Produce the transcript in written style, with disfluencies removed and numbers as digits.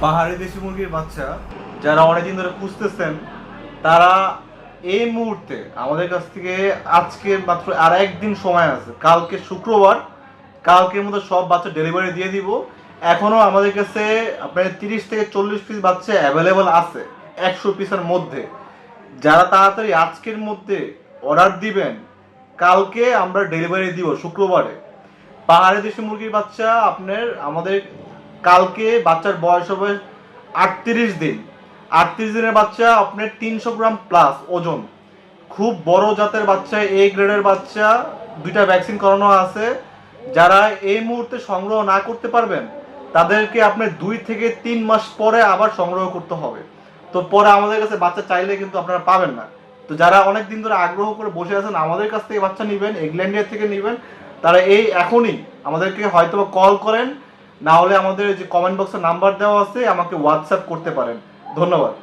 পাহাড়ি দেশি মুরগির বাচ্চা যারা অনেকদিন ধরে খুঁজতেছেন তারা এই মুহূর্তে আমাদের কাছ থেকে আজকে মাত্র আর একদিন সময় আছে, কালকে শুক্রবার, কালকের মধ্যে সব বাচ্চা ডেলিভারি দিয়ে দিব। এখনো আমাদের কাছে আপনার 30 থেকে 40 পিস বাচ্চা অ্যাভেলেবল আছে 100 পিসের মধ্যে। যারা তাড়াতাড়ি আজকের মধ্যে অর্ডার দিবেন, কালকে আমরা ডেলিভারি দিব শুক্রবারে। পাহাড়ি দেশি মুরগির বাচ্চা আপনার আমাদের কালকে বাচ্চার বয়স হবে 38 দিন। 38 দিনের বাচ্চা আপনার 300 গ্রাম প্লাস ওজন, খুব বড় জাতের বাচ্চা, এ গ্রেডের বাচ্চা। 2টা ভ্যাকসিন করানো আছে। যারা এই মুহূর্তে সংগ্রহ না করতে পারবেন তাদেরকে আপনার 2 থেকে 3 মাস পরে আবার সংগ্রহ করতে হবে। তো পরে আমাদের কাছে বাচ্চা চাইলে কিন্তু আপনারা পাবেন না। তো যারা অনেক দিন ধরে আগ্রহ করে বসে আছেন আমাদের কাছ থেকে বাচ্চা নেবেন, ইংল্যান্ডের থেকে নেবেন, তারা এই এখনই আমাদেরকে হয়তো কল করেন, না হলে আমাদের যে কমেন্ট বক্সে নাম্বার দেওয়া আছে আমাকে হোয়াটসঅ্যাপ করতে পারেন। ধন্যবাদ।